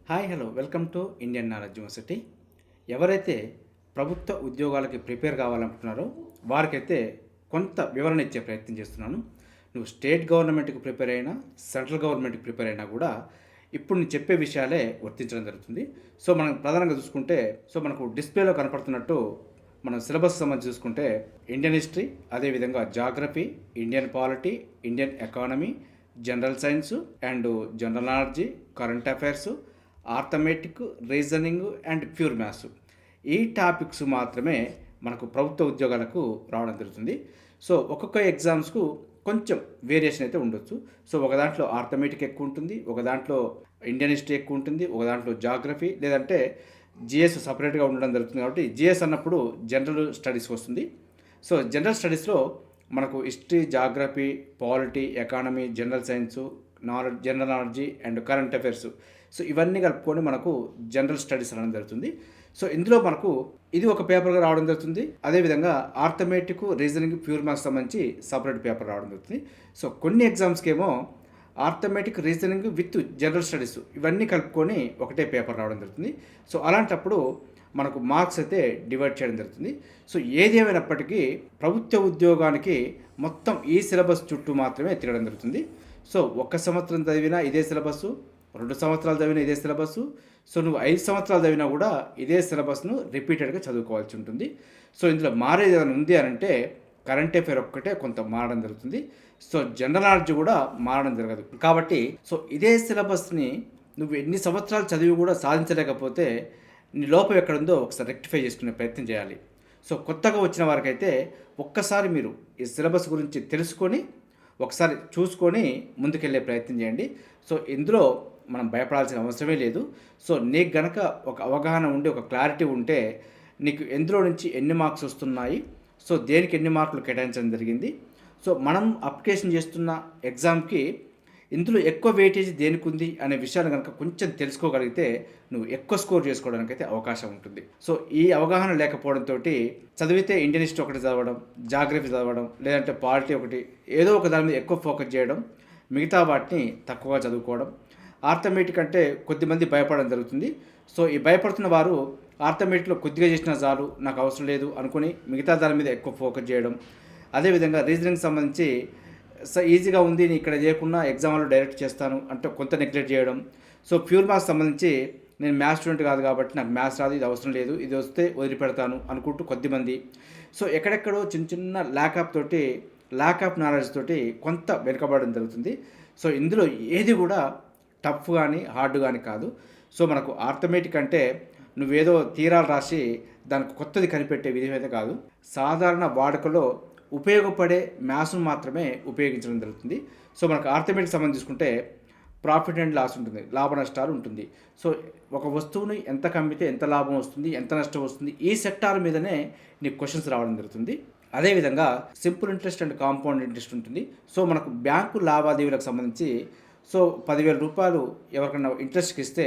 Hi hello welcome to Indian knowledge university. ఎవరైతే ప్రభుత్వ ఉద్యోగాలకి ప్రిపేర్ కావాలనుకుంటున్నారో వారికైతే కొంత వివరణ ఇచ్చే ప్రయత్నం చేస్తున్నాను. నువ్వు స్టేట్ గవర్నమెంట్కి ప్రిపేర్ అయినా సెంట్రల్ గవర్నమెంట్కి ప్రిపేర్ అయినా కూడా ఇప్పుడు నేను చెప్పే విషయాలే వర్తించడం జరుగుతుంది. సో మనం ప్రధానంగా చూసుకుంటే మనకు డిస్ప్లేలో కనపడుతున్నట్టు మనం సిలబస్ సంబంధించి చూసుకుంటే ఇండియన్ హిస్టరీ, అదేవిధంగా geography, Indian polity, Indian economy, general science and general knowledge, current affairs, arithmetic, reasoning and pure maths, ఈ టాపిక్స్ మాత్రమే మనకు ప్రభుత్వ ఉద్యోగాలకు రావడం జరుగుతుంది. సో ఒక్కొక్క ఎగ్జామ్స్కు కొంచెం వేరియేషన్ అయితే ఉండొచ్చు. సో ఒక దాంట్లో ఆర్థమెటిక్ ఎక్కువ ఉంటుంది, ఒక దాంట్లో ఇండియన్ హిస్టరీ ఎక్కువ ఉంటుంది, ఒక దాంట్లో జాగ్రఫీ, లేదంటే జిఎస్ సపరేట్గా ఉండడం జరుగుతుంది. కాబట్టి జిఎస్ అన్నప్పుడు జనరల్ స్టడీస్ వస్తుంది. సో జనరల్ స్టడీస్లో మనకు history, geography, polity, economy, general science, general knowledge and current affairs, so ఇవన్నీ కలుపుకొని మనకు జనరల్ స్టడీస్ అనడం జరుగుతుంది. సో ఇందులో మనకు ఇది ఒక పేపర్గా రావడం జరుగుతుంది. అదేవిధంగా ఆర్థమెటిక్, రీజనింగ్, ప్యూర్ మ్యాథ్స్ సంబంధించి సపరేట్ పేపర్ రావడం జరుగుతుంది. సో కొన్ని ఎగ్జామ్స్కి ఏమో arithmetic, reasoning with general studies ఇవన్నీ కలుపుకొని ఒకటే పేపర్ రావడం జరుగుతుంది. సో అలాంటప్పుడు మనకు మార్క్స్ అయితే డివైడ్ చేయడం జరుగుతుంది. సో ఏది ఏమైనప్పటికీ ప్రభుత్వ ఉద్యోగానికి మొత్తం ఈ సిలబస్ చుట్టూ మాత్రమే తిరగడం జరుగుతుంది. సో 1 సంవత్సరం చదివినా ఇదే సిలబస్సు, 2 సంవత్సరాలు చదివినా ఇదే సిలబస్సు, సో నువ్వు 5 సంవత్సరాలు చదివినా కూడా ఇదే సిలబస్ను రిపీటెడ్గా చదువుకోవాల్సి ఉంటుంది. సో ఇందులో మారేది ఏదైనా ఉంది అని అంటే కరెంట్ అఫైర్ ఒక్కటే కొంత మారడం జరుగుతుంది. సో జనరల్ నాలెడ్జ్ కూడా మారడం జరగదు. కాబట్టి సో ఇదే సిలబస్ని నువ్వు ఎన్ని సంవత్సరాలు చదివి కూడా సాధించలేకపోతే నీ లోపం ఎక్కడుందో ఒకసారి రెక్టిఫై చేసుకునే ప్రయత్నం చేయాలి. సో కొత్తగా వచ్చిన వారికైతే ఒక్కసారి మీరు ఈ సిలబస్ గురించి తెలుసుకొని ఒకసారి చూసుకొని ముందుకెళ్ళే ప్రయత్నం చేయండి. సో ఇందులో మనం భయపడాల్సిన అవసరమే లేదు. సో నీకు గనక ఒక అవగాహన ఉండి ఒక క్లారిటీ ఉంటే నీకు ఎందులో నుంచి ఎన్ని మార్క్స్ వస్తున్నాయి, సో దేనికి ఎన్ని మార్కులు కేటాయించడం జరిగింది, సో మనం అప్లికేషన్ చేస్తున్న ఎగ్జామ్కి ఇందులో ఎక్కువ వెయిటేజ్ దేనికి ఉంది అనే విషయాన్ని కనుక కొంచెం తెలుసుకోగలిగితే నువ్వు ఎక్కువ స్కోర్ చేసుకోవడానికి అయితే అవకాశం ఉంటుంది. సో ఈ అవగాహన లేకపోవడంతో చదివితే ఇండియన్ హిస్టరీ ఒకటి చదవడం, జాగ్రఫీ చదవడం, లేదంటే పాలిటీ ఒకటి ఏదో ఒక దాని మీద ఎక్కువ ఫోకస్ చేయడం, మిగతా వాటిని తక్కువగా చదువుకోవడం. ఆర్థమెటిక్ అంటే కొద్దిమంది భయపడడం జరుగుతుంది. సో ఈ భయపడుతున్న వారు ఆర్థమెటిక్లో కొద్దిగా చేసినా చాలు, నాకు అవసరం లేదు అనుకుని మిగతా దాని మీద ఎక్కువ ఫోకస్ చేయడం. అదేవిధంగా రీజనింగ్ సంబంధించి ఈజీగా ఉంది, నేను ఇక్కడ చేయకుండా ఎగ్జామ్లో డైరెక్ట్ చేస్తాను అంటే కొంత నెగ్లెక్ట్ చేయడం. సో ప్యూర్ మ్యాథ్స్ సంబంధించి నేను మ్యాథ్స్ స్టూడెంట్ కాదు కాబట్టి నాకు మ్యాథ్స్ రాదు, ఇది అవసరం లేదు, ఇది వస్తే వదిలిపెడతాను అనుకుంటూ కొద్దిమంది. సో ఎక్కడెక్కడో చిన్న చిన్న ల్యాక్ ఆఫ్ నాలెడ్జ్ తోటి కొంత వెనుకబడడం జరుగుతుంది. సో ఇందులో ఏది కూడా టఫ్ కానీ హార్డ్ కానీ కాదు. సో మనకు ఆర్థమెటిక్ అంటే నువ్వేదో తీరాలు రాసి దానికి కొత్తది కనిపెట్టే విధం అయితే కాదు. సాధారణ వాడుకలో ఉపయోగపడే మ్యాథ్స్ను మాత్రమే ఉపయోగించడం జరుగుతుంది. సో మనకు ఆర్థమెటిక్ సంబంధించి చూసుకుంటే ప్రాఫిట్ అండ్ లాస్ ఉంటుంది, లాభ నష్టాలు ఉంటుంది. సో ఒక వస్తువుని ఎంత కమ్మితే ఎంత లాభం వస్తుంది, ఎంత నష్టం వస్తుంది, ఈ సెక్టార్ మీదనే నీకు క్వశ్చన్స్ రావడం జరుగుతుంది. అదేవిధంగా simple interest and compound interest ఉంటుంది. సో మనకు బ్యాంకు లావాదేవీలకు సంబంధించి సో 10,000 రూపాయలు ఎవరికైనా ఇంట్రెస్ట్కి ఇస్తే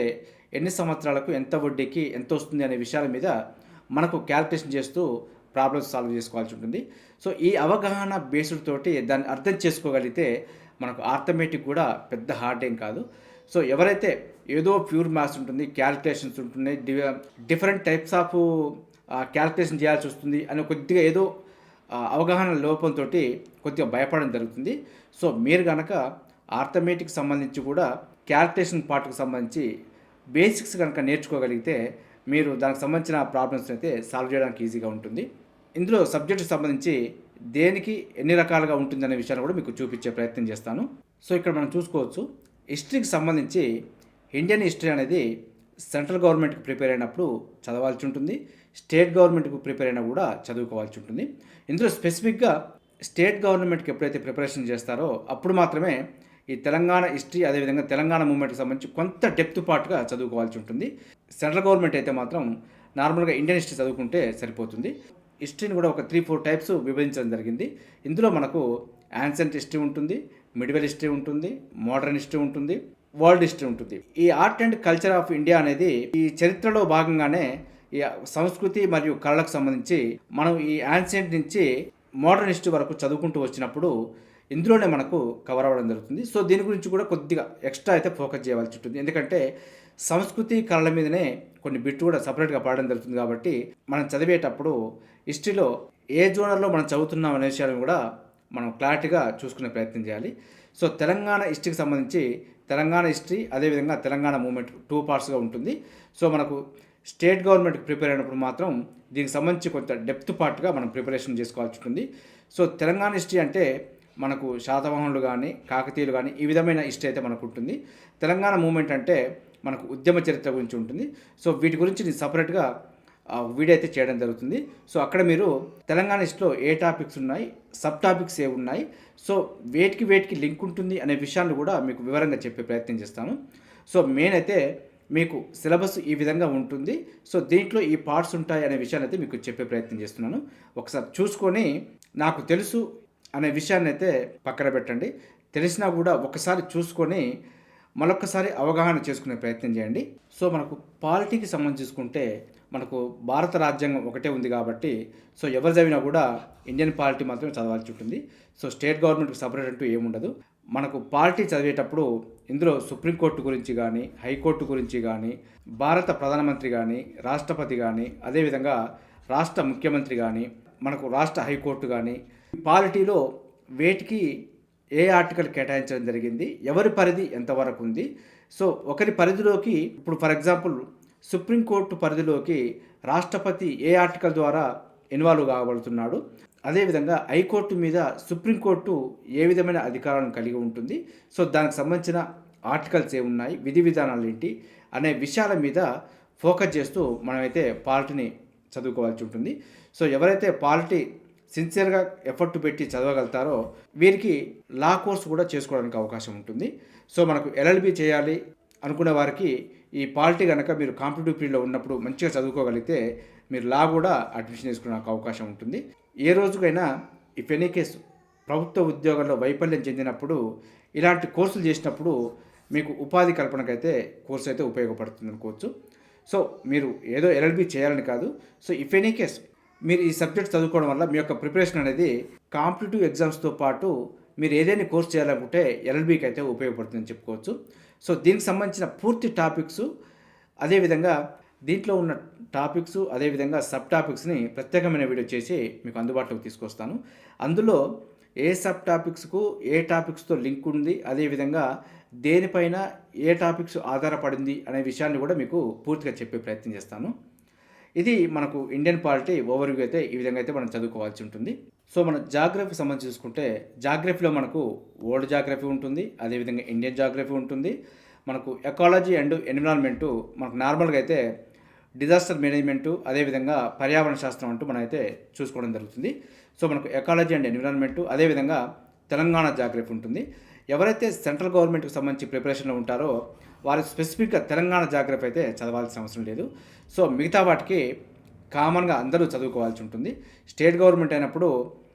ఎన్ని సంవత్సరాలకు ఎంత వడ్డీకి ఎంత వస్తుంది అనే విషయాల మీద మనకు క్యాల్కులేషన్ చేస్తూ ప్రాబ్లమ్స్ సాల్వ్ చేసుకోవాల్సి ఉంటుంది. సో ఈ అవగాహన బేస్డ్ తోటి దాన్ని అర్థం చేసుకోగలిగితే మనకు ఆర్థమెటిక్ కూడా పెద్ద హార్డ్ ఏం కాదు. సో ఎవరైతే ఏదో ప్యూర్ మ్యాథ్స్ ఉంటుంది, క్యాల్కులేషన్స్ ఉంటున్నాయి, డిఫరెంట్ టైప్స్ ఆఫ్ క్యాల్కులేషన్ చేయాల్సి వస్తుంది అని కొద్దిగా ఏదో అవగాహన లోపంతో కొద్దిగా భయపడడం జరుగుతుంది. సో మీరు కనుక ఆర్థమెటిక్ సంబంధించి కూడా క్యాల్కులేషన్ పార్ట్కి సంబంధించి బేసిక్స్ కనుక నేర్చుకోగలిగితే మీరు దానికి సంబంధించిన ప్రాబ్లమ్స్ అయితే సాల్వ్ చేయడానికి ఈజీగా ఉంటుంది. ఇందులో సబ్జెక్టుకి సంబంధించి దేనికి ఎన్ని రకాలుగా ఉంటుందనే విషయాన్ని కూడా మీకు చూపించే ప్రయత్నం చేస్తాను. సో ఇక్కడ మనం చూసుకోవచ్చు, హిస్టరీకి సంబంధించి ఇండియన్ హిస్టరీ అనేది సెంట్రల్ గవర్నమెంట్కి ప్రిపేర్ అయినప్పుడు చదవాల్సి ఉంటుంది, స్టేట్ గవర్నమెంట్కి ప్రిపేర్ అయినా కూడా చదువుకోవాల్సి ఉంటుంది. ఇందులో స్పెసిఫిక్గా స్టేట్ గవర్నమెంట్కి ఎప్పుడైతే ప్రిపరేషన్ చేస్తారో అప్పుడు మాత్రమే ఈ తెలంగాణ హిస్టరీ, అదేవిధంగా తెలంగాణ మూవ్మెంట్కి సంబంధించి కొంత డెప్త్ పార్ట్గా చదువుకోవాల్సి ఉంటుంది. సెంట్రల్ గవర్నమెంట్ అయితే మాత్రం నార్మల్గా ఇండియన్ హిస్టరీ చదువుకుంటే సరిపోతుంది. హిస్టరీని కూడా ఒక 3-4 టైప్స్ విభజించడం జరిగింది. ఇందులో మనకు యాన్సెంట్ హిస్టరీ ఉంటుంది, మిడివల్ హిస్టరీ ఉంటుంది, మోడర్న్ హిస్టరీ ఉంటుంది, వరల్డ్ హిస్టరీ ఉంటుంది. ఈ art and culture of India అనేది ఈ చరిత్రలో భాగంగానే ఈ సంస్కృతి మరియు కళలకు సంబంధించి మనం ఈ యాన్సెంట్ నుంచి మోడర్న్ హిస్టరీ వరకు చదువుకుంటూ వచ్చినప్పుడు ఇందులోనే మనకు కవర్ అవ్వడం జరుగుతుంది. సో దీని గురించి కూడా కొద్దిగా ఎక్స్ట్రా అయితే ఫోకస్ చేయవలసి ఉంటుంది. ఎందుకంటే సంస్కృతి కళల మీదనే కొన్ని బిట్లు కూడా సపరేట్గా పాడడం జరుగుతుంది. కాబట్టి మనం చదివేటప్పుడు హిస్టరీలో ఏ జోనర్లో మనం చదువుతున్నాం అనే విషయాలను కూడా మనం క్లారిటీగా చూసుకునే ప్రయత్నం చేయాలి. సో తెలంగాణ హిస్టరీకి సంబంధించి తెలంగాణ హిస్టరీ, అదేవిధంగా తెలంగాణ మూమెంట్ 2 పార్ట్స్గా ఉంటుంది. సో మనకు స్టేట్ గవర్నమెంట్కి ప్రిపేర్ అయినప్పుడు మాత్రం దీనికి సంబంధించి కొంత డెప్త్ పార్ట్గా మనం ప్రిపరేషన్ చేసుకోవాల్సి ఉంటుంది. సో తెలంగాణ హిస్టరీ అంటే మనకు శాతవాహనులు కానీ, కాకతీయులు కానీ ఈ విధమైన హిస్టరీ అయితే మనకు ఉంటుంది. తెలంగాణ మూమెంట్ అంటే మనకు ఉద్యమ చరిత్ర గురించి ఉంటుంది. సో వీటి గురించి నేను సపరేట్గా వీడియో అయితే చేయడం జరుగుతుంది. సో అక్కడ మీరు తెలంగాణ హిస్టరీలో ఏ టాపిక్స్ ఉన్నాయి, సబ్ టాపిక్స్ ఏ ఉన్నాయి, సో వేటికి లింక్ ఉంటుంది అనే విషయాన్ని కూడా మీకు వివరంగా చెప్పే ప్రయత్నం చేస్తాను. సో మెయిన్ అయితే మీకు సిలబస్ ఈ విధంగా ఉంటుంది. సో దీంట్లో ఈ పార్ట్స్ ఉంటాయి అనే విషయాన్ని అయితే మీకు చెప్పే ప్రయత్నం చేస్తున్నాను. ఒకసారి చూసుకొని నాకు తెలుసు అనే విషయాన్ని అయితే పక్కన పెట్టండి. తెలిసినా కూడా ఒకసారి చూసుకొని మరొకసారి అవగాహన చేసుకునే ప్రయత్నం చేయండి. సో మనకు పాలిటీకి సంబంధించి చూసుకుంటే మనకు భారత రాజ్యాంగం ఒకటే ఉంది కాబట్టి సో ఎవరు చదివినా కూడా ఇండియన్ పాలిటీ మాత్రమే చదవాల్సి ఉంటుంది. సో స్టేట్ గవర్నమెంట్కి సపరేట్ అంటూ ఏముండదు. మనకు పాలిటీ చదివేటప్పుడు ఇందులో సుప్రీంకోర్టు గురించి కానీ, హైకోర్టు గురించి కానీ, భారత ప్రధానమంత్రి కానీ, రాష్ట్రపతి కానీ, అదేవిధంగా రాష్ట్ర ముఖ్యమంత్రి కానీ, మనకు రాష్ట్ర హైకోర్టు కానీ, పాలిటీలో వేటికి ఏ ఆర్టికల్ కేటాయించడం జరిగింది, ఎవరి పరిధి ఎంతవరకు ఉంది, సో ఒకరి పరిధిలోకి ఇప్పుడు ఫర్ ఎగ్జాంపుల్ సుప్రీంకోర్టు పరిధిలోకి రాష్ట్రపతి ఏ ఆర్టికల్ ద్వారా ఇన్వాల్వ్ కాగలుగుతున్నాడు, అదేవిధంగా హైకోర్టు మీద సుప్రీంకోర్టు ఏ విధమైన అధికారాలను కలిగి ఉంటుంది, సో దానికి సంబంధించిన ఆర్టికల్స్ ఏమున్నాయి, విధి విధానాలు ఏంటి అనే విషయాల మీద ఫోకస్ చేస్తూ మనమైతే పాలిటీని చదువుకోవాల్సి ఉంటుంది. సో ఎవరైతే పాలిటీ సిన్సియర్గా ఎఫర్ట్ పెట్టి చదవగలుగుతారో వీరికి లా కోర్స్ కూడా చేసుకోవడానికి అవకాశం ఉంటుంది. సో మనకు ఎల్ఎల్బి చేయాలి అనుకునే వారికి ఈ పాలిటీ కనుక మీరు కాంపిటేటివ్ ఫీల్డ్లో ఉన్నప్పుడు మంచిగా చదువుకోగలిగితే మీరు లా కూడా అడ్మిషన్ చేసుకోవడానికి అవకాశం ఉంటుంది. ఏ రోజుకైనా ఇఫ్ ఎనీ కేసు ప్రభుత్వ ఉద్యోగాల్లో వైఫల్యం చెందినప్పుడు ఇలాంటి కోర్సులు చేసినప్పుడు మీకు ఉపాధి కల్పనకైతే కోర్సు అయితే ఉపయోగపడుతుంది అనుకోవచ్చు. సో మీరు ఏదో ఎల్ఎల్బి చేయాలని కాదు. సో ఇఫ్ ఎనీ కేస్ మీరు ఈ సబ్జెక్ట్ చదువుకోవడం వల్ల మీ యొక్క ప్రిపరేషన్ అనేది కాంపిటేటివ్ ఎగ్జామ్స్తో పాటు మీరు ఏదైనా కోర్స్ చేయాలనుకుంటే ఎల్ఎల్బికి అయితే ఉపయోగపడుతుందని చెప్పుకోవచ్చు. సో దీనికి సంబంధించిన పూర్తి టాపిక్స్, అదేవిధంగా దీంట్లో ఉన్న టాపిక్స్, అదేవిధంగా సబ్ టాపిక్స్ని ప్రత్యేకమైన వీడియో చేసి మీకు అందుబాటులోకి తీసుకొస్తాను. అందులో ఏ సబ్ టాపిక్స్కు ఏ టాపిక్స్తో లింక్ ఉంది, అదేవిధంగా దేనిపైన ఏ టాపిక్స్ ఆధారపడింది అనే విషయాన్ని కూడా మీకు పూర్తిగా చెప్పే ప్రయత్నం చేస్తాను. ఇది మనకు ఇండియన్ పాలిటీ ఓవర్వ్యూ అయితే ఈ విధంగా అయితే మనం చదువుకోవాల్సి ఉంటుంది. సో మన జాగ్రఫీ సంబంధించి చూసుకుంటే జాగ్రఫీలో మనకు వరల్డ్ జాగ్రఫీ ఉంటుంది, అదేవిధంగా ఇండియన్ జాగ్రఫీ ఉంటుంది. మనకు ఎకాలజీ అండ్ ఎన్విరాన్మెంటు మనకు నార్మల్గా అయితే డిజాస్టర్ మేనేజ్మెంటు, అదేవిధంగా పర్యావరణ శాస్త్రం అంటూ మనం అయితే చూసుకోవడం జరుగుతుంది. సో మనకు ఎకాలజీ అండ్ ఎన్విరాన్మెంటు, అదేవిధంగా తెలంగాణ జాగ్రఫీ ఉంటుంది. ఎవరైతే సెంట్రల్ గవర్నమెంట్కి సంబంధించి ప్రిపరేషన్లో ఉంటారో వారు స్పెసిఫిక్గా తెలంగాణ జాగ్రఫీ అయితే చదవాల్సిన అవసరం లేదు. సో మిగతా వాటికి కామన్గా అందరూ చదువుకోవాల్సి ఉంటుంది. స్టేట్ గవర్నమెంట్ అయినప్పుడు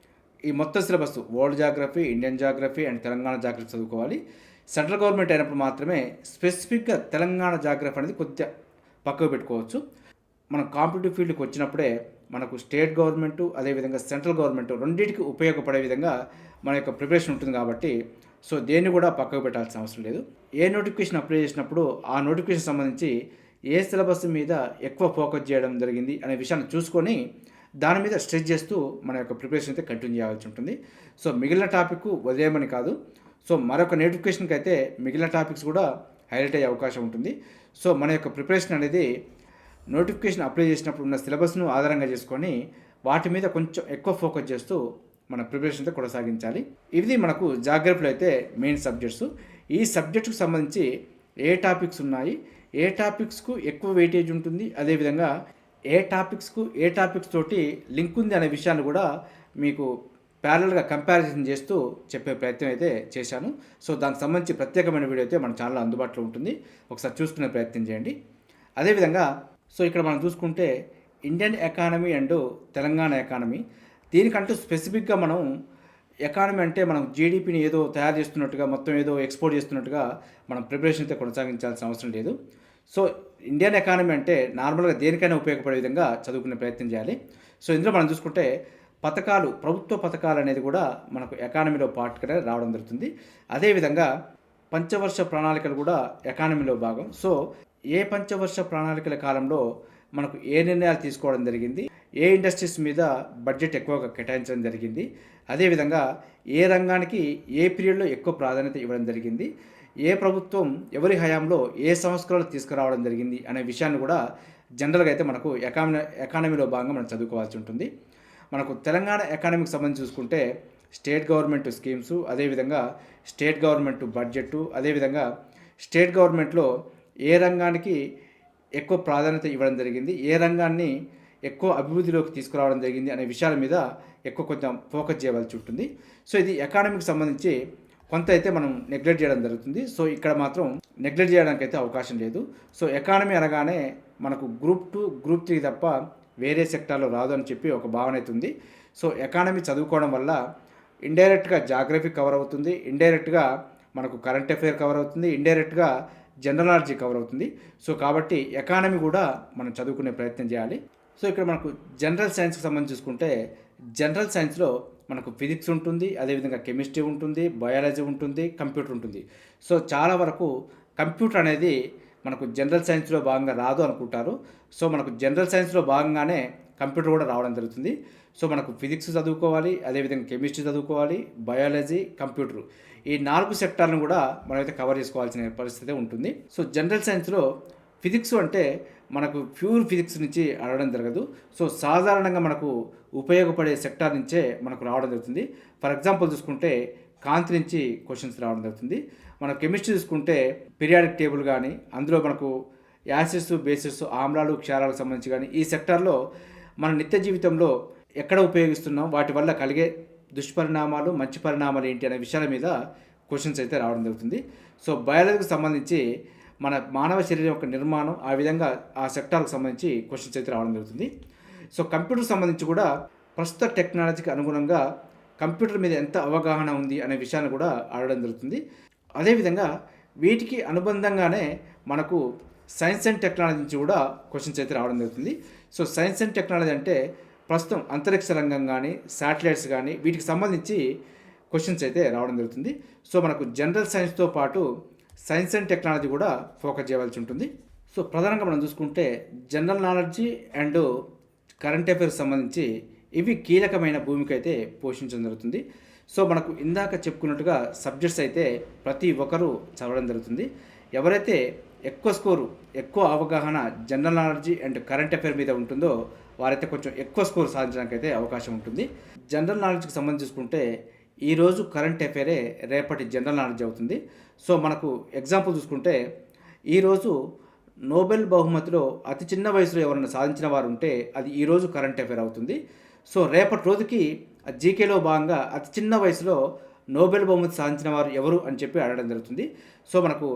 ఈ మొత్తం syllabus world geography, Indian geography and Telangana geography చదువుకోవాలి. సెంట్రల్ గవర్నమెంట్ అయినప్పుడు మాత్రమే స్పెసిఫిక్గా తెలంగాణ జాగ్రఫీ అనేది కొద్దిగా పక్కకు పెట్టుకోవచ్చు. మనం కాంపిటేటివ్ ఫీల్డ్కి వచ్చినప్పుడే మనకు స్టేట్ గవర్నమెంటు, అదేవిధంగా సెంట్రల్ గవర్నమెంట్ రెండింటికి ఉపయోగపడే విధంగా మన యొక్క ప్రిపరేషన్ ఉంటుంది. కాబట్టి సో దేన్ని కూడా పక్కకు పెట్టాల్సిన అవసరం లేదు. ఏ నోటిఫికేషన్ అప్లై చేసినప్పుడు ఆ నోటిఫికేషన్ సంబంధించి ఏ సిలబస్ మీద ఎక్కువ ఫోకస్ చేయడం జరిగింది అనే విషయాన్ని చూసుకొని దాని మీద స్ట్రెస్ చేస్తూ మన యొక్క ప్రిపరేషన్ అయితే కంటిన్యూ చేయాల్సి ఉంటుంది. సో మిగిలిన టాపిక్ వదిలేయమని కాదు, సో మరొక నోటిఫికేషన్కి అయితే మిగిలిన టాపిక్స్ కూడా హైలైట్ అయ్యే అవకాశం ఉంటుంది. సో మన యొక్క ప్రిపరేషన్ అనేది నోటిఫికేషన్ అప్లై చేసినప్పుడు ఉన్న సిలబస్ను ఆధారంగా చేసుకొని వాటి మీద కొంచెం ఎక్కువ ఫోకస్ చేస్తూ మన ప్రిపరేషన్ అయితే కొనసాగించాలి. ఇది మనకు జాగ్రఫీలో అయితే మెయిన్ సబ్జెక్ట్స్. ఈ సబ్జెక్టుకు సంబంధించి ఏ టాపిక్స్ ఉన్నాయి, ఏ టాపిక్స్కు ఎక్కువ వెయిటేజ్ ఉంటుంది, అదేవిధంగా ఏ టాపిక్స్ తోటి లింక్ ఉంది అనే విషయాన్ని కూడా మీకు ప్యారల్గా కంపారిజన్ చేస్తూ చెప్పే ప్రయత్నం అయితే చేశాను. సో దానికి సంబంధించి ప్రత్యేకమైన వీడియో అయితే మన ఛానల్లో అందుబాటులో ఉంటుంది, ఒకసారి చూసుకునే ప్రయత్నం చేయండి. అదేవిధంగా సో ఇక్కడ మనం చూసుకుంటే Indian economy and Telangana economy, దీనికంటూ స్పెసిఫిక్గా మనం ఎకానమీ అంటే మనం జీడిపిని ఏదో తయారు చేస్తున్నట్టుగా, మొత్తం ఏదో ఎక్స్పోర్ట్ చేస్తున్నట్టుగా మనం ప్రిపరేషన్ అయితే కొనసాగించాల్సిన అవసరం లేదు. సో ఇండియన్ ఎకానమీ అంటే నార్మల్గా దేనికైనా ఉపయోగపడే విధంగా చదువుకునే ప్రయత్నం చేయాలి. సో ఇందులో మనం చూసుకుంటే పథకాలు, ప్రభుత్వ పథకాలు అనేది కూడా మనకు ఎకానమీలో పార్ట్గా రావడం జరుగుతుంది. అదేవిధంగా పంచవర్ష ప్రణాళికలు కూడా ఎకానమీలో భాగం. సో ఏ పంచవర్ష ప్రణాళికల కాలంలో మనకు ఏ నిర్ణయాలు తీసుకోవడం జరిగింది, ఏ ఇండస్ట్రీస్ మీద బడ్జెట్ ఎక్కువగా కేటాయించడం జరిగింది, అదేవిధంగా ఏ రంగానికి ఏ పీరియడ్లో ఎక్కువ ప్రాధాన్యత ఇవ్వడం జరిగింది, ఏ ప్రభుత్వం ఎవరి హయాంలో ఏ సంస్కరణలు తీసుకురావడం జరిగింది అనే విషయాన్ని కూడా జనరల్గా అయితే మనకు ఎకానమీలో భాగంగా మనం చదువుకోవాల్సి ఉంటుంది. మనకు తెలంగాణ ఎకానమీకి సంబంధించి చూసుకుంటే స్టేట్ గవర్నమెంట్ స్కీమ్స్, అదేవిధంగా స్టేట్ గవర్నమెంట్ బడ్జెట్, అదేవిధంగా స్టేట్ గవర్నమెంట్లో ఏ రంగానికి ఎక్కువ ప్రాధాన్యత ఇవ్వడం జరిగింది, ఏ రంగాన్ని ఎక్కువ అభివృద్ధిలోకి తీసుకురావడం జరిగింది అనే విషయాల మీద ఎక్కువ కొంచెం ఫోకస్ చేయవలసి ఉంటుంది. సో ఇది ఎకానమీకి సంబంధించి కొంత అయితే మనం నెగ్లెక్ట్ చేయడం జరుగుతుంది. సో ఇక్కడ మాత్రం నెగ్లెక్ట్ చేయడానికి అయితే అవకాశం లేదు. సో ఎకానమీ అనగానే మనకు గ్రూప్ 2, గ్రూప్ 3 తప్ప వేరే సెక్టార్లో రాదు అని చెప్పి ఒక భావన అయితే ఉంది. సో ఎకానమీ చదువుకోవడం వల్ల ఇండైరెక్ట్గా జాగ్రఫీ కవర్ అవుతుంది, ఇండైరెక్ట్గా మనకు కరెంట్ అఫైర్ కవర్ అవుతుంది, ఇండైరెక్ట్గా జనరల్ నాలెడ్జ్ కవర్ అవుతుంది. సో కాబట్టి ఎకానమీ కూడా మనం చదువుకునే ప్రయత్నం చేయాలి. సో ఇక్కడ మనకు జనరల్ సైన్స్కి సంబంధించి చూసుకుంటే జనరల్ సైన్స్లో మనకు ఫిజిక్స్ ఉంటుంది, అదేవిధంగా కెమిస్ట్రీ ఉంటుంది, బయాలజీ ఉంటుంది, కంప్యూటర్ ఉంటుంది. సో చాలా వరకు కంప్యూటర్ అనేది మనకు జనరల్ సైన్స్లో భాగంగా రాదు అనుకుంటారు. సో మనకు జనరల్ సైన్స్లో భాగంగానే కంప్యూటర్ కూడా రావడం జరుగుతుంది. సో మనకు ఫిజిక్స్ చదువుకోవాలి, అదేవిధంగా కెమిస్ట్రీ చదువుకోవాలి, బయాలజీ, కంప్యూటర్, ఈ 4 సెక్టార్లను కూడా మనమైతే కవర్ చేసుకోవాల్సిన పరిస్థితి ఉంటుంది. సో జనరల్ సైన్స్లో ఫిజిక్స్ అంటే మనకు ప్యూర్ ఫిజిక్స్ నుంచి అడగడం జరగదు. సో సాధారణంగా మనకు ఉపయోగపడే సెక్టార్ నుంచే మనకు రావడం జరుగుతుంది. ఫర్ ఎగ్జాంపుల్ చూసుకుంటే కాంతి నుంచి క్వశ్చన్స్ రావడం జరుగుతుంది. మన కెమిస్ట్రీ చూసుకుంటే పీరియాడిక్ టేబుల్ కానీ, అందులో మనకు యాసిడ్స్, బేసిస్, ఆమ్లాలు, క్షారాలకు సంబంధించి కానీ ఈ సెక్టార్లో మన నిత్య జీవితంలో ఎక్కడ ఉపయోగిస్తున్నాం, వాటి వల్ల కలిగే దుష్పరిణామాలు, మంచి పరిణామాలు ఏంటి అనే విషయాల మీద క్వశ్చన్స్ అయితే రావడం జరుగుతుంది. సో బయాలజీకి సంబంధించి మన మానవ శరీరం యొక్క నిర్మాణం, ఆ విధంగా ఆ సెక్టార్కి సంబంధించి క్వశ్చన్స్ అయితే రావడం జరుగుతుంది. సో కంప్యూటర్కి సంబంధించి కూడా ప్రస్తుత టెక్నాలజీకి అనుగుణంగా కంప్యూటర్ మీద ఎంత అవగాహన ఉంది అనే విషయాన్ని కూడా అడగడం జరుగుతుంది. అదేవిధంగా వీటికి అనుబంధంగానే మనకు సైన్స్ అండ్ టెక్నాలజీ నుంచి కూడా క్వశ్చన్స్ అయితే రావడం జరుగుతుంది. సో సైన్స్ అండ్ టెక్నాలజీ అంటే ప్రస్తుతం అంతరిక్ష రంగం కానీ, శాటిలైట్స్ కానీ వీటికి సంబంధించి క్వశ్చన్స్ అయితే రావడం జరుగుతుంది. సో మనకు జనరల్ సైన్స్తో పాటు సైన్స్ అండ్ టెక్నాలజీ కూడా ఫోకస్ చేయవలసి ఉంటుంది. సో ప్రధానంగా మనం చూసుకుంటే general knowledge and current affairs సంబంధించి ఇవి కీలకమైన భూమిక అయితే పోషించడం జరుగుతుంది. సో మనకు ఇందాక చెప్పుకున్నట్టుగా సబ్జెక్ట్స్ అయితే ప్రతి ఒక్కరూ చదవడం జరుగుతుంది. ఎవరైతే ఎక్కువ స్కోరు, ఎక్కువ అవగాహన general knowledge and current affair మీద ఉంటుందో వారైతే కొంచెం ఎక్కువ స్కోర్ సాధించడానికి అయితే అవకాశం ఉంటుంది. జనరల్ నాలెడ్జ్కి సంబంధించి చూసుకుంటే ఈరోజు కరెంట్ అఫైరే రేపటి జనరల్ నాలెడ్జ్ అవుతుంది. సో మనకు ఎగ్జాంపుల్ చూసుకుంటే ఈరోజు నోబెల్ బహుమతిలో అతి చిన్న వయసులో ఎవరైనా సాధించిన వారు ఉంటే అది ఈరోజు కరెంట్ అఫైర్ అవుతుంది. సో రేపటి రోజుకి జీకేలో భాగంగా అతి చిన్న వయసులో నోబెల్ బహుమతి సాధించిన వారు ఎవరు అని చెప్పి అడగడం జరుగుతుంది. సో మనకు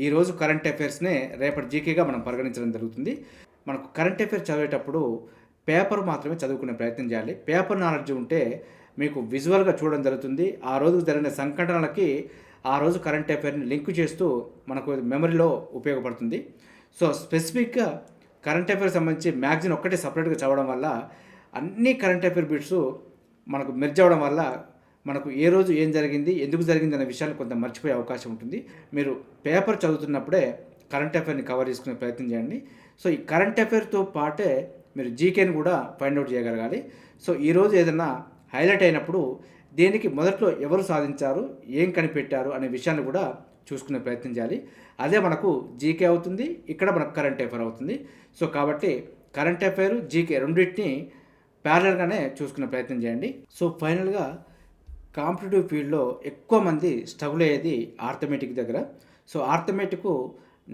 ఈరోజు కరెంట్ అఫైర్స్నే రేపటి జీకేగా మనం పరిగణించడం జరుగుతుంది. మనకు కరెంట్ అఫైర్ చదివేటప్పుడు పేపర్ మాత్రమే చదువుకునే ప్రయత్నం చేయాలి. పేపర్ నాలెడ్జ్ ఉంటే మీకు విజువల్గా చూడడం జరుగుతుంది. ఆ రోజు జరిగిన సంఘటనలకి ఆ రోజు కరెంట్ అఫైర్ని లింక్ చేస్తూ మనకు మెమరీలో ఉపయోగపడుతుంది. సో స్పెసిఫిక్గా కరెంట్ అఫైర్ సంబంధించి మ్యాగజైన్ ఒక్కటే సపరేట్గా చదవడం వల్ల అన్ని కరెంట్ అఫైర్ బిట్స్ మనకు మెర్జ్ అవ్వడం వల్ల మనకు ఏ రోజు ఏం జరిగింది, ఎందుకు జరిగింది అనే విషయాలు కొంత మర్చిపోయే అవకాశం ఉంటుంది. మీరు పేపర్ చదువుతున్నప్పుడే కరెంట్ అఫైర్ని కవర్ చేసుకునే ప్రయత్నం చేయండి. సో ఈ కరెంట్ అఫైర్తో పాటే మీరు జీకేని కూడా ఫైండ్ అవుట్ చేయగలగాలి. సో ఈరోజు ఏదైనా హైలైట్ అయినప్పుడు దేనికి మొదట్లో ఎవరు సాధించారు, ఏం కనిపెట్టారు అనే విషయాన్ని కూడా చూసుకునే ప్రయత్నం చేయాలి. అదే మనకు జీకే అవుతుంది, ఇక్కడ మనకు కరెంట్ అఫైర్ అవుతుంది. సో కాబట్టి కరెంట్ అఫైర్, జీకే రెండింటిని ప్యారలల్గానే చూసుకునే ప్రయత్నం చేయండి. సో ఫైనల్గా కాంపిటేటివ్ ఫీల్డ్లో ఎక్కువ మంది స్ట్రగుల్ అయ్యేది ఆర్థమెటిక్ దగ్గర. సో ఆర్థమెటిక్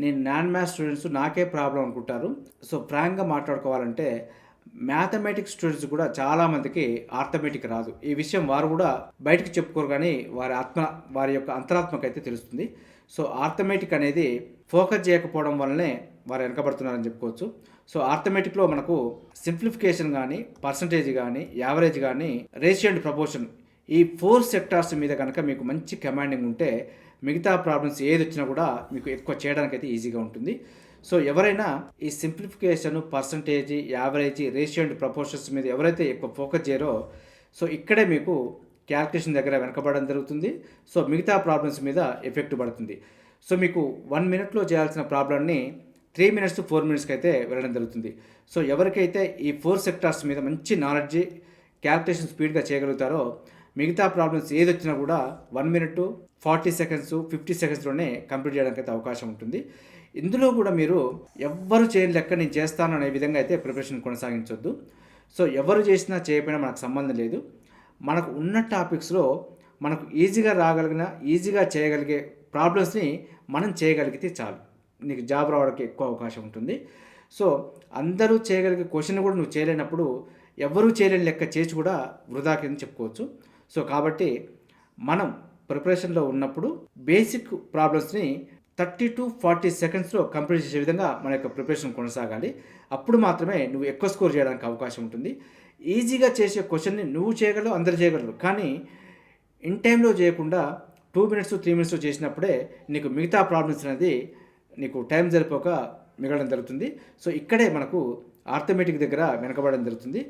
నేను నాన్ మ్యాథ్స్ స్టూడెంట్స్ నాకే ప్రాబ్లం అనుకుంటారు. సో ఫ్రాంక్గా మాట్లాడుకోవాలంటే మ్యాథమెటిక్స్ స్టూడెంట్స్ కూడా చాలామందికి ఆర్థమెటిక్ రాదు. ఈ విషయం వారు కూడా బయటకు చెప్పుకోరు, కానీ వారి యొక్క అంతరాత్మకైతే తెలుస్తుంది. సో ఆర్థమెటిక్ అనేది ఫోకస్ చేయకపోవడం వల్లనే వారు వెనకబడుతున్నారని చెప్పుకోవచ్చు. సో ఆర్థమెటిక్లో మనకు సింప్లిఫికేషన్ కానీ, పర్సంటేజ్ కానీ, యావరేజ్ కానీ, రేషియో అండ్ ప్రపోర్షన్, ఈ 4 సెక్టార్స్ మీద కనుక మీకు మంచి కమాండింగ్ ఉంటే మిగతా ప్రాబ్లమ్స్ ఏది వచ్చినా కూడా మీకు ఎక్కువ చేయడానికి అయితే ఈజీగా ఉంటుంది. సో ఎవరైనా ఈ simplification, percentage, average, ratio and proportions మీద ఎవరైతే ఎక్కువ ఫోకస్ చేయరో సో ఇక్కడే మీకు క్యాల్కులేషన్ దగ్గర వెనకబడడం జరుగుతుంది. సో మిగతా ప్రాబ్లమ్స్ మీద ఎఫెక్ట్ పడుతుంది. సో మీకు 1 minute చేయాల్సిన ప్రాబ్లమ్ని 3 మినిట్స్ 4 మినిట్స్కి అయితే వెళ్ళడం జరుగుతుంది. సో ఎవరికైతే ఈ 4 సెక్టార్స్ మీద మంచి నాలెడ్జ్, క్యాల్కులేషన్ స్పీడ్గా చేయగలుగుతారో మిగతా ప్రాబ్లమ్స్ ఏదొచ్చినా కూడా 1 మినిట్ 40 సెకండ్స్ 50 సెకండ్స్లోనే కంప్లీట్ చేయడానికి అయితే అవకాశం ఉంటుంది. ఇందులో కూడా మీరు ఎవ్వరు చేయని లెక్క నేను చేస్తాను అనే విధంగా అయితే ప్రిపరేషన్ కొనసాగించొద్దు. సో ఎవరు చేసినా చేయకపోయినా మనకు సంబంధం లేదు. మనకు ఉన్న టాపిక్స్లో మనకు ఈజీగా రాగలిగిన, ఈజీగా చేయగలిగే ప్రాబ్లమ్స్ని మనం చేయగలిగితే చాలు. నీకు జాబ్ రావడానికి ఎక్కువ అవకాశం ఉంటుంది. సో అందరూ చేయగలిగే క్వశ్చన్ కూడా నువ్వు చేయలేనప్పుడు ఎవరూ చేయలేని లెక్క చేసి కూడా వృధా కింద చెప్పుకోవచ్చు. సో కాబట్టి మనం ప్రిపరేషన్లో ఉన్నప్పుడు బేసిక్ ప్రాబ్లమ్స్ని 30 to 40 సెకండ్స్లో కంప్లీట్ చేసే విధంగా మన యొక్క ప్రిపరేషన్ కొనసాగాలి. అప్పుడు మాత్రమే నువ్వు ఎక్కువ స్కోర్ చేయడానికి అవకాశం ఉంటుంది. ఈజీగా చేసే క్వశ్చన్ని నువ్వు చేయగలవు, అందరు చేయగలరు. కానీ ఇన్ టైంలో చేయకుండా 2 మినిట్స్ 3 మినిట్స్లో చేసినప్పుడే నీకు మిగతా ప్రాబ్లమ్స్ అనేది నీకు టైం సరిపోక మిగలడం జరుగుతుంది. సో ఇక్కడే మనకు ఆర్థమెటిక్ దగ్గర వెనకబడడం జరుగుతుంది.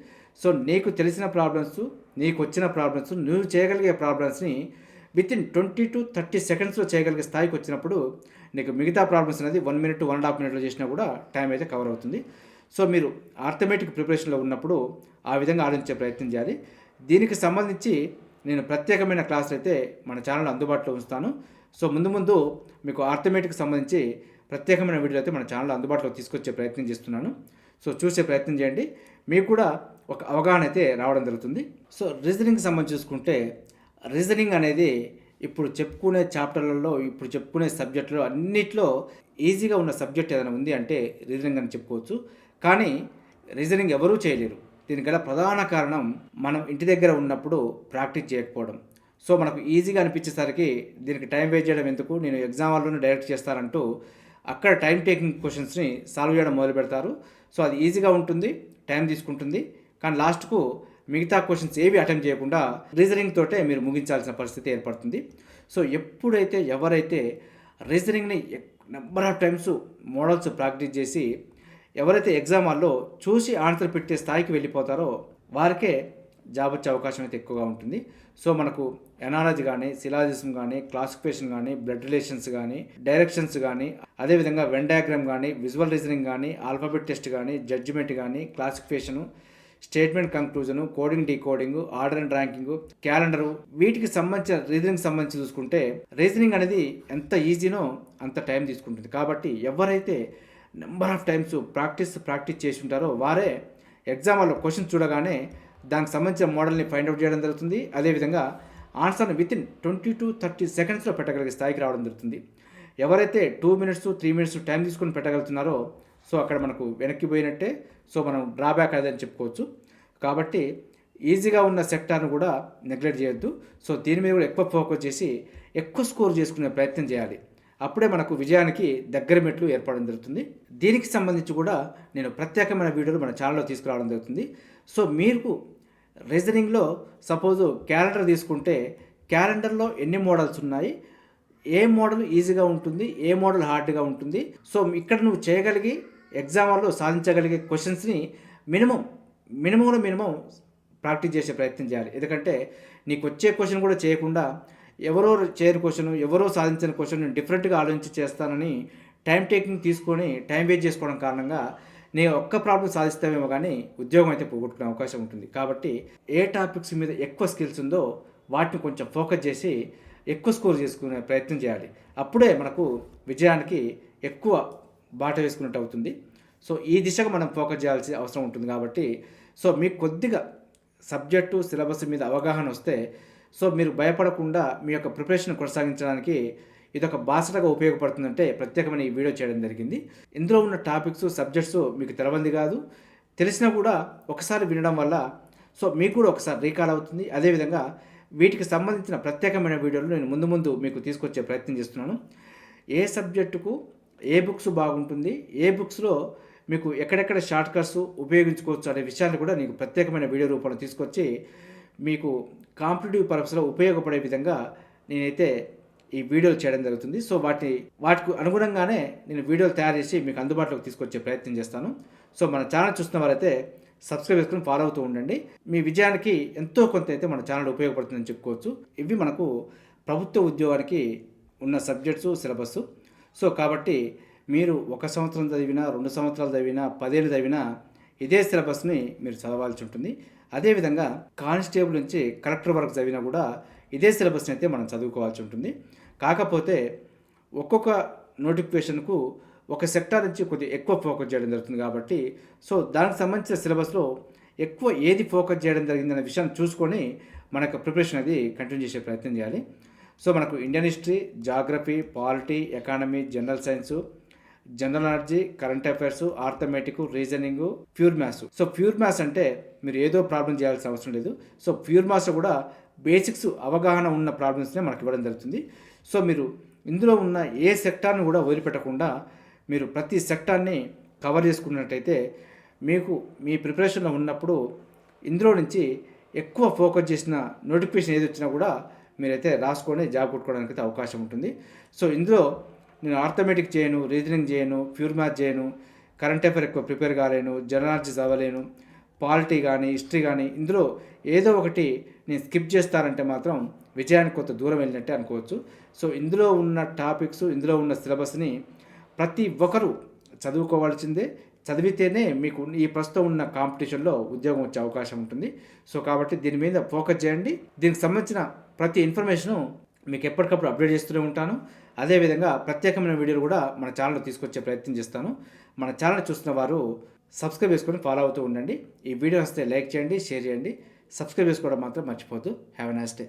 సో నీకు తెలిసిన ప్రాబ్లమ్స్, నీకు వచ్చిన ప్రాబ్లమ్స్, నువ్వు చేయగలిగే ప్రాబ్లమ్స్ని వితిన్ 20 to 30 సెకండ్స్లో చేయగలిగే స్థాయికి వచ్చినప్పుడు నీకు మిగతా ప్రాబ్లమ్స్ అనేది 1 మినిట్ 1.5 మినిట్లో చేసినా కూడా టైం అయితే కవర్ అవుతుంది. సో మీరు ఆర్థమెటిక్ ప్రిపరేషన్లో ఉన్నప్పుడు ఆ విధంగా ఆలోచించే ప్రయత్నం చేయాలి. దీనికి సంబంధించి నేను ప్రత్యేకమైన క్లాసులు అయితే మన ఛానల్ అందుబాటులో ఉంచుతాను. సో ముందు మీకు ఆర్థమెటిక్కి సంబంధించి ప్రత్యేకమైన వీడియోలు అయితే మన ఛానల్ అందుబాటులో తీసుకొచ్చే ప్రయత్నం చేస్తున్నాను. సో చూసే ప్రయత్నం చేయండి. మీకు కూడా ఒక అవగాహన అయితే రావడం జరుగుతుంది. సో రీజనింగ్కి సంబంధించి చూసుకుంటే రీజనింగ్ అనేది ఇప్పుడు చెప్పుకునే చాప్టర్లలో, ఇప్పుడు చెప్పుకునే సబ్జెక్టులో అన్నిట్లో ఈజీగా ఉన్న సబ్జెక్ట్ ఏదైనా ఉంది అంటే రీజనింగ్ అని చెప్పుకోవచ్చు. కానీ రీజనింగ్ ఎవరూ చేయలేరు. దీనికి గల ప్రధాన కారణం మనం ఇంటి దగ్గర ఉన్నప్పుడు ప్రాక్టీస్ చేయకపోవడం. సో మనకు ఈజీగా అనిపించేసరికి దీనికి టైం వేస్ట్ చేయడం ఎందుకు, నేను ఎగ్జామ్ వాళ్ళలోనే డైరెక్ట్ చేస్తానంటూ అక్కడ టైం టేకింగ్ క్వశ్చన్స్ని సాల్వ్ చేయడం మొదలు పెడతారు. సో అది ఈజీగా ఉంటుంది, టైం తీసుకుంటుంది. కానీ లాస్ట్కు మిగతా క్వశ్చన్స్ ఏవి అటెంప్ట్ చేయకుండా రీజనింగ్ తోటే మీరు ముగించాల్సిన పరిస్థితి ఏర్పడుతుంది. సో ఎప్పుడైతే ఎవరైతే రీజనింగ్ని number of times models practice చేసి ఎవరైతే ఎగ్జామ్ హాల్లో చూసి ఆన్సర్ పెట్టే స్థాయికి వెళ్ళిపోతారో వారికే జాబ్ వచ్చే అవకాశం అయితే ఎక్కువగా ఉంటుంది. సో మనకు ఎనాలజీ కానీ, సిలాజిజం కానీ, క్లాసిఫికేషన్ కానీ, బ్లడ్ రిలేషన్స్ కానీ, డైరెక్షన్స్ కానీ, అదేవిధంగా వెన్ డయాగ్రామ్ కానీ, విజువల్ రీజనింగ్ కానీ, ఆల్ఫాబెట్ టెస్ట్ కానీ, జడ్జిమెంట్ కానీ, classification, statement conclusion, coding decoding, order and ranking, calendar, వీటికి సంబంధించిన రీజనింగ్ సంబంధించి చూసుకుంటే రీజనింగ్ అనేది ఎంత ఈజీనో అంత టైం తీసుకుంటుంది. కాబట్టి ఎవరైతే నెంబర్ ఆఫ్ టైమ్స్ ప్రాక్టీస్ చేసి ఉంటారో వారే ఎగ్జామ్ వాళ్ళు క్వశ్చన్ చూడగానే దానికి సంబంధించిన మోడల్ని ఫైండ్ అవుట్ చేయడం జరుగుతుంది. అదేవిధంగా ఆన్సర్ని వితిన్ 20 to 30 సెకండ్స్లో పెట్టగలిగే స్థాయికి రావడం జరుగుతుంది. ఎవరైతే 2 మినిట్స్ 3 మినిట్స్ టైం తీసుకొని పెట్టగలుగుతున్నారో సో అక్కడ మనకు వెనక్కి పోయినట్టే. సో మనం డ్రాబ్యాక్ అదని చెప్పుకోవచ్చు. కాబట్టి ఈజీగా ఉన్న సెక్టార్ను కూడా నెగ్లెక్ట్ చేయొద్దు. సో దీని మీద కూడా ఎక్కువ ఫోకస్ చేసి ఎక్కువ స్కోర్ చేసుకునే ప్రయత్నం చేయాలి. అప్పుడే మనకు విజయానికి దగ్గర మెట్లు ఏర్పడడం జరుగుతుంది. దీనికి సంబంధించి కూడా నేను ప్రత్యేకమైన వీడియోలు మన ఛానల్లో తీసుకురావడం జరుగుతుంది. సో మీకు రీజనింగ్లో సపోజ్ క్యాలెండర్ తీసుకుంటే క్యాలెండర్లో ఎన్ని మోడల్స్ ఉన్నాయి, ఏ మోడల్ ఈజీగా ఉంటుంది, ఏ మోడల్ హార్డ్గా ఉంటుంది. సో ఇక్కడ నువ్వు చేయగలిగి ఎగ్జామ్లో సాధించగలిగే క్వశ్చన్స్ని మినిమం ప్రాక్టీస్ చేసే ప్రయత్నం చేయాలి. ఎందుకంటే నీకు వచ్చే క్వశ్చన్ కూడా చేయకుండా ఎవరో చేయని క్వశ్చన్, ఎవరో సాధించిన క్వశ్చన్ నేను డిఫరెంట్గా ఆలోచించి చేస్తానని టైం టేకింగ్ తీసుకొని టైం వేస్ట్ చేసుకోవడం కారణంగా నేను ఒక్క ప్రాబ్లం సాధిస్తామేమో కానీ ఉద్యోగం అయితే పోగొట్టుకునే అవకాశం ఉంటుంది. కాబట్టి ఏ టాపిక్స్ మీద ఎక్కువ స్కిల్స్ ఉందో వాటిని కొంచెం ఫోకస్ చేసి ఎక్కువ స్కోర్ చేసుకునే ప్రయత్నం చేయాలి. అప్పుడే మనకు విజయానికి ఎక్కువ బాట వేసుకున్నట్టు అవుతుంది. సో ఈ దిశగా మనం ఫోకస్ చేయాల్సిన అవసరం ఉంటుంది. కాబట్టి సో మీకు కొద్దిగా సబ్జెక్టు సిలబస్ మీద అవగాహన వస్తే సో మీరు భయపడకుండా మీ యొక్క ప్రిపరేషన్ కొనసాగించడానికి ఇదొక బాసటగా ఉపయోగపడుతుందంటే ప్రత్యేకమైన ఈ వీడియో చేయడం జరిగింది. ఇందులో ఉన్న టాపిక్స్ సబ్జెక్ట్స్ మీకు తెలవంది కాదు, తెలిసినా కూడా ఒకసారి వినడం వల్ల సో మీకు కూడా ఒకసారి రీకాల్ అవుతుంది. అదేవిధంగా వీటికి సంబంధించిన ప్రత్యేకమైన వీడియోలు నేను ముందు మీకు తీసుకొచ్చే ప్రయత్నం చేస్తున్నాను. ఏ సబ్జెక్టుకు ఏ బుక్స్ బాగుంటుంది, ఏ బుక్స్లో మీకు ఎక్కడెక్కడ షార్ట్ కట్స్ ఉపయోగించుకోవచ్చు అనే విషయాన్ని కూడా నీకు ప్రత్యేకమైన వీడియో రూపంలో తీసుకొచ్చి మీకు కాంపిటేటివ్ పర్పస్లో ఉపయోగపడే విధంగా నేనైతే ఈ వీడియోలు చేయడం జరుగుతుంది. సో వాటికి అనుగుణంగానే నేను వీడియోలు తయారు చేసి మీకు అందుబాటులోకి తీసుకొచ్చే ప్రయత్నం చేస్తాను. సో మన ఛానల్ చూస్తున్న వారైతే సబ్స్క్రైబ్ చేసుకుని ఫాలో అవుతూ ఉండండి. మీ విజయానికి ఎంతో కొంత అయితే మన ఛానల్ ఉపయోగపడుతుందని చెప్పుకోవచ్చు. ఇవి మనకు ప్రభుత్వ ఉద్యోగానికి ఉన్న సబ్జెక్ట్స్ సిలబస్. సో కాబట్టి మీరు 1 సంవత్సరం చదివినా, 2 సంవత్సరాలు చదివినా, 10 ఏళ్ళు చదివినా ఇదే సిలబస్‌ని మీరు చదవాల్సి ఉంటుంది. అదేవిధంగా కానిస్టేబుల్ నుంచి కలెక్టర్ వరకు చదివినా కూడా ఇదే సిలబస్‌ని అయితే మనం చదువుకోవాల్సి ఉంటుంది. కాకపోతే ఒక్కొక్క నోటిఫికేషన్‌కు ఒక సెక్టార్ నుంచి కొద్దిగా ఎక్కువ ఫోకస్ చేయడం జరుగుతుంది కాబట్టి, సో దానికి సంబంధించిన సిలబస్‌లో ఎక్కువ ఏది ఫోకస్ చేయడం జరిగిందనే విషయాన్ని చూసుకొని మనకు ప్రిపరేషన్ అది కంటిన్యూ చేసే ప్రయత్నం చేయాలి. సో మనకు Indian history, geography, polity, economy, general science, general knowledge, current affairs, arithmetic, reasoning, pure maths. So pure maths అంటే మీరు ఏదో ప్రాబ్లం చేయాల్సిన అవసరం లేదు. సో ప్యూర్ మ్యాథ్స్ కూడా బేసిక్స్ అవగాహన ఉన్న ప్రాబ్లమ్స్నే మనకి ఇవ్వడం జరుగుతుంది. సో మీరు ఇందులో ఉన్న ఏ సెక్టార్ని కూడా వదిలిపెట్టకుండా మీరు ప్రతి సెక్టార్ని కవర్ చేసుకున్నట్టయితే మీకు మీ ప్రిపరేషన్లో ఉన్నప్పుడు ఇందులో నుంచి ఎక్కువ ఫోకస్ చేసిన నోటిఫికేషన్ ఏది వచ్చినా కూడా మీరైతే రాసుకొని జాబ్ కొట్టుకోవడానికి అయితే అవకాశం ఉంటుంది. సో ఇందులో నేను ఆర్థమెటిక్ చేయను, రీజనింగ్ చేయను, ప్యూర్ మ్యాథ్ చేయను, కరెంట్ అఫైర్ ఎక్కువ ప్రిపేర్ కాలేను, జనరల్ నాలెడ్జ్ చదవలేను, పాలిటీ కానీ హిస్టరీ కానీ ఇందులో ఏదో ఒకటి నేను స్కిప్ చేస్తానంటే మాత్రం విజయానికి కొంత దూరం వెళ్ళినట్టే అనుకోవచ్చు. సో ఇందులో ఉన్న టాపిక్స్, ఇందులో ఉన్న సిలబస్ని ప్రతి ఒక్కరూ చదువుకోవాల్సిందే. చదివితేనే మీకు ఈ ప్రస్తుతం ఉన్న కాంపిటీషన్లో ఉద్యోగం వచ్చే అవకాశం ఉంటుంది. సో కాబట్టి దీని మీద ఫోకస్ చేయండి. దీనికి సంబంధించిన ప్రతి ఇన్ఫర్మేషను మీకు ఎప్పటికప్పుడు అప్డేట్ చేస్తూనే ఉంటాను. అదేవిధంగా ప్రత్యేకమైన వీడియోలు కూడా మన ఛానల్లో తీసుకొచ్చే ప్రయత్నం చేస్తాను. మన ఛానల్ చూస్తున్న వారు సబ్స్క్రైబ్ చేసుకొని ఫాలో అవుతూ ఉండండి. ఈ వీడియో వస్తే లైక్ చేయండి, షేర్ చేయండి. సబ్స్క్రైబ్ చేసుకోవడం మాత్రం మర్చిపోద్దు. Have a nice day.